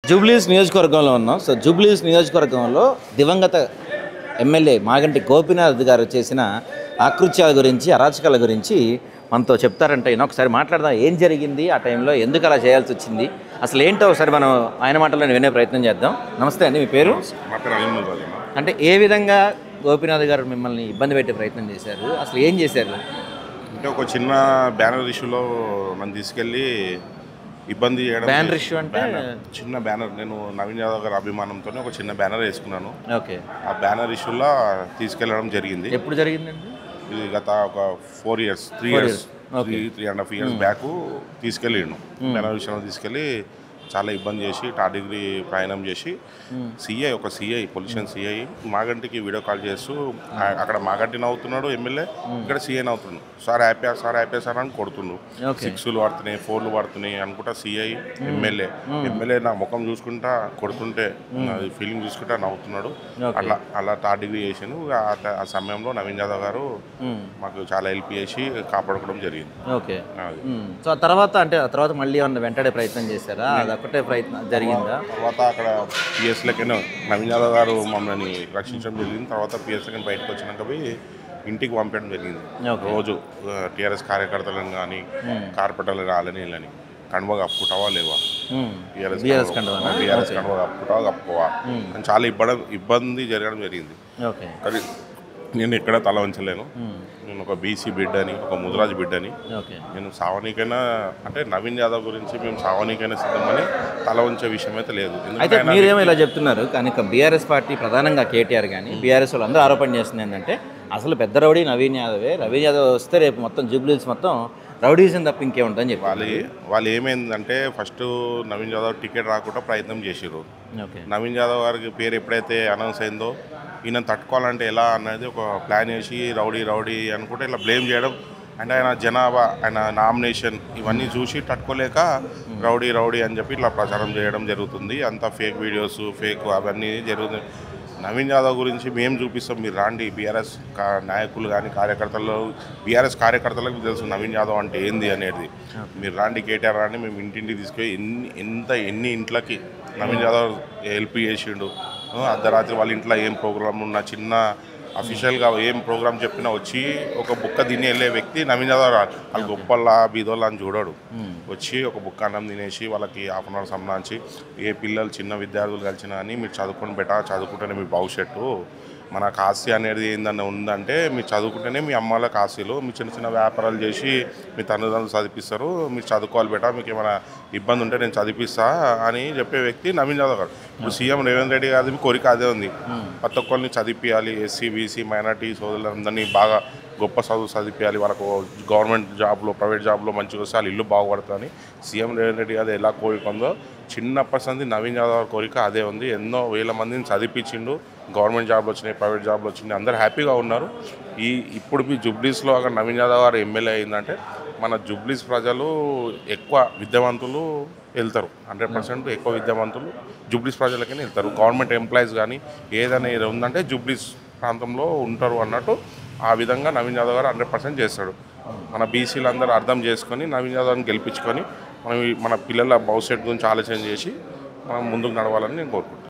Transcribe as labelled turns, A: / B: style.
A: జూబ్లీహిల్స్ నియోజకవర్గంలో ఉన్నాం. సో జూబ్లీహిల్స్ నియోజకవర్గంలో దివంగత ఎమ్మెల్యే మాగంటి గోపీనాథ్ గారు చేసిన ఆకృత్యాల గురించి, అరాచకాల గురించి మనతో చెప్తారంటే ఒకసారి మాట్లాడదాం. ఏం జరిగింది ఆ టైంలో, ఎందుకు అలా చేయాల్సి వచ్చింది, అసలు ఏంటో ఒకసారి మనం ఆయన మాటల్లో వినే ప్రయత్నం చేద్దాం. నమస్తే అండి, మీ పేరు? అంటే ఏ విధంగా గోపీనాథ్ గారు మిమ్మల్ని ఇబ్బంది పెట్టే ప్రయత్నం చేశారు, అసలు ఏం చేశారు?
B: అంటే ఒక చిన్న బ్యానర్ ఇష్యూలో నన్ను తీసుకెళ్ళి ఇబ్బంది చేయడం.
A: బ్యానర్ ఇష్యూ అంటే
B: చిన్న బ్యానర్, నేను నవీన్ యాదవ్ గారి అభిమానంతో ఒక చిన్న బ్యానర్ వేసుకున్నాను.
A: ఓకే.
B: ఆ బ్యానర్ ఇష్యూలో తీసుకెళ్ళడం జరిగింది.
A: ఎప్పుడు జరిగిందండి?
B: ఇది గత ఒక 3 years 3.5 years బ్యాక్ తీసుకెళ్ళిండు. బ్యానర్ విషయంలో తీసుకెళ్ళి చాలా ఇబ్బంది చేసి టాడిగ్రీ ప్రయాణం చేసి సిఐ పొల్యూషన్ సిఐ మాగంటికి వీడియో కాల్ చేస్తూ అక్కడ మాగంటి నవ్వుతున్నాడు ఎమ్మెల్యే, ఇక్కడ సిఐ నవ్వుతున్నాడు. సార్ హ్యాపీ సార్ అని కొడుతుండు. 6లు పడుతున్నాయి, 4లు పడుతున్నాయి అనుకుంటా సిఐ ఎమ్మెల్యే నా ముఖం చూసుకుంటా కొడుతుంటే ఫీలింగ్ చూసుకుంటా నవ్వుతున్నాడు. అలా టాడిగ్రీ చేసాను. ఆ సమయంలో నవీన్ యాదవ్ గారు మాకు చాలా హెల్ప్ చేసి కాపాడుకోవడం జరిగింది.
A: ఓకే. సో తర్వాత మళ్ళీ ఏమన్నా వెంటనే ప్రయత్నం చేశారా? ఒకటే ప్రయత్నం జరిగిందా?
B: తర్వాత అక్కడ పిఎస్లకైనా నవీన్ యాదవ్ గారు మమ్మల్ని రక్షించడం జరిగింది. తర్వాత పిఎస్లకైనా బయటకు వచ్చినాక పోయి ఇంటికి పంపించడం జరిగింది. రోజు టీఆర్ఎస్ కార్యకర్తలను కానీ కార్పొరేటర్లు రాలని వీళ్ళని కండువ కప్పుకుంటావా లేవా, టీఆర్ఎస్ కండువ కప్పుకుంటావా కప్పుకోవా అని చాలా ఇబ్బంది జరగడం జరిగింది. కానీ నేను ఎక్కడ తల వంచలేను. నేను ఒక బీసీ బిడ్డని, ఒక ముదిరాజు బిడ్డని, నేను సావనీకైనా అంటే నవీన్ యాదవ్ గురించి మేము సావనీకైనా సిద్ధమని తల వంచే విషయం అయితే లేదు.
A: అయితే మీరేమో ఇలా చెప్తున్నారు, కానీ బీఆర్ఎస్ పార్టీ ప్రధానంగా కేటీఆర్ కానీ బీఆర్ఎస్ వాళ్ళు అందరూ ఆరోపణ చేస్తుంది ఏంటంటే అసలు పెద్ద రౌడీ నవీన్ యాదవ్ వస్తే రేపు మొత్తం జూబ్లీహిల్స్ మొత్తం రౌడీజం తప్ప ఇంకేముంటుందని చెప్పి
B: వాళ్ళు ఏమైందంటే ఫస్ట్ నవీన్ యాదవ్ టికెట్ రాకుండా ప్రయత్నం చేసారు. నవీన్ యాదవ్ గారికి పేరు ఎప్పుడైతే అనౌన్స్ అయిందో ఈయన తట్టుకోవాలంటే ఎలా అనేది ఒక ప్లాన్ చేసి రౌడీ అనుకుంటే ఇలా బ్లేమ్ చేయడం, అంటే ఆయన జనాభా, ఆయన నామినేషన్ ఇవన్నీ చూసి తట్టుకోలేక రౌడీ అని చెప్పి ఇట్లా ప్రచారం చేయడం జరుగుతుంది. అంతా ఫేక్ వీడియోస్ ఫేక్ అవన్నీ జరుగుతుంది. నవీన్ యాదవ్ గురించి మేము చూపిస్తాం, మీరు రాండి. బీఆర్ఎస్ నాయకులు కానీ బీఆర్ఎస్ కార్యకర్తలకు తెలుసు నవీన్ యాదవ్ అంటే ఏంది అనేది. మీరు రాండి, కేటీఆర్ రాండి, మేము ఇంటింటికి తీసుకొని ఎన్ని ఇంట్లకి నవీన్ యాదవ్ హెల్ప్ చేసిండు. అర్ధరాత్రి వాళ్ళ ఇంట్లో ఏం ప్రోగ్రామ్ ఉన్నా, చిన్న అఫీషియల్గా ఏం ప్రోగ్రామ్ చెప్పినా వచ్చి ఒక బుక్క తిని వెళ్ళే వ్యక్తి నవీన్ యాదవ్. వాళ్ళు గొప్పల్లా బీదోళ్ళ అని చూడడు. వచ్చి ఒక బుక్క అన్నం తినేసి వాళ్ళకి హాఫ్ అన్ అవర్ సంబంధించి ఏ పిల్లలు చిన్న విద్యార్థులు కలిసినా అని మీరు చదువుకుంటేనే మీ భవిష్యత్తు, మన కాశీ అనేది ఏందన్న ఉందంటే మీరు చదువుకుంటేనే మీ అమ్మాల కాశీలు, మీ చిన్న వ్యాపారాలు చేసి మీ తల్లిదండ్రులు చదివిస్తారు, మీరు చదువుకోవాలి బేటా, మీకు ఏమైనా ఇబ్బంది ఉంటే నేను చదివిస్తా అని చెప్పే వ్యక్తి నవీన్ యాదవ్ గారు. ఇప్పుడు సీఎం రేవంత్ రెడ్డి గారి కోరిక అదే ఉంది, ప్రతి ఒక్కరిని చదివించాలి, ఎస్సీ బీసీ మైనార్టీ సోదరులందరినీ బాగా గొప్ప చదివించాలి, వాళ్ళకు గవర్నమెంట్ జాబ్లో ప్రైవేట్ జాబ్లో మంచిగా వస్తే వాళ్ళు ఇల్లు బాగుపడుతుందని సీఎం రేవంత్ రెడ్డి గారు ఎలా కోరిక ఉందో చిన్నప్పటి నుంచి నవీన్ యాదవ్ కోరిక అదే ఉంది. ఎన్నో వేల మందిని చదివించిండు, గవర్నమెంట్ జాబ్లు వచ్చినాయి, ప్రైవేట్ జాబ్లు వచ్చినాయి, అందరూ హ్యాపీగా ఉన్నారు. ఇప్పుడు మీ జూబ్లీస్లో అక్కడ నవీన్ యాదవ్ గారు ఎమ్మెల్యే అయిందంటే మన జూబ్లీస్ ప్రజలు ఎక్కువ విద్యావంతులు వెళ్తారు, 100% ఎక్కువ విద్యావంతులు జూబ్లీస్ ప్రజలకైనా వెళ్తారు. గవర్నమెంట్ ఎంప్లాయీస్ కానీ ఏదైనా ఉందంటే జూబ్లీస్ ప్రాంతంలో ఉంటారు అన్నట్టు ఆ విధంగా నవీన్ యాదవ్ గారు 100% చేస్తాడు. మన బీసీలు అందరూ అర్థం చేసుకొని నవీన్ యాదవ్ని గెలిపించుకొని మన పిల్లల భవిష్యత్తు గురించి ఆలోచన చేసి మనం ముందుకు నడవాలని నేను కోరుకుంటున్నాను.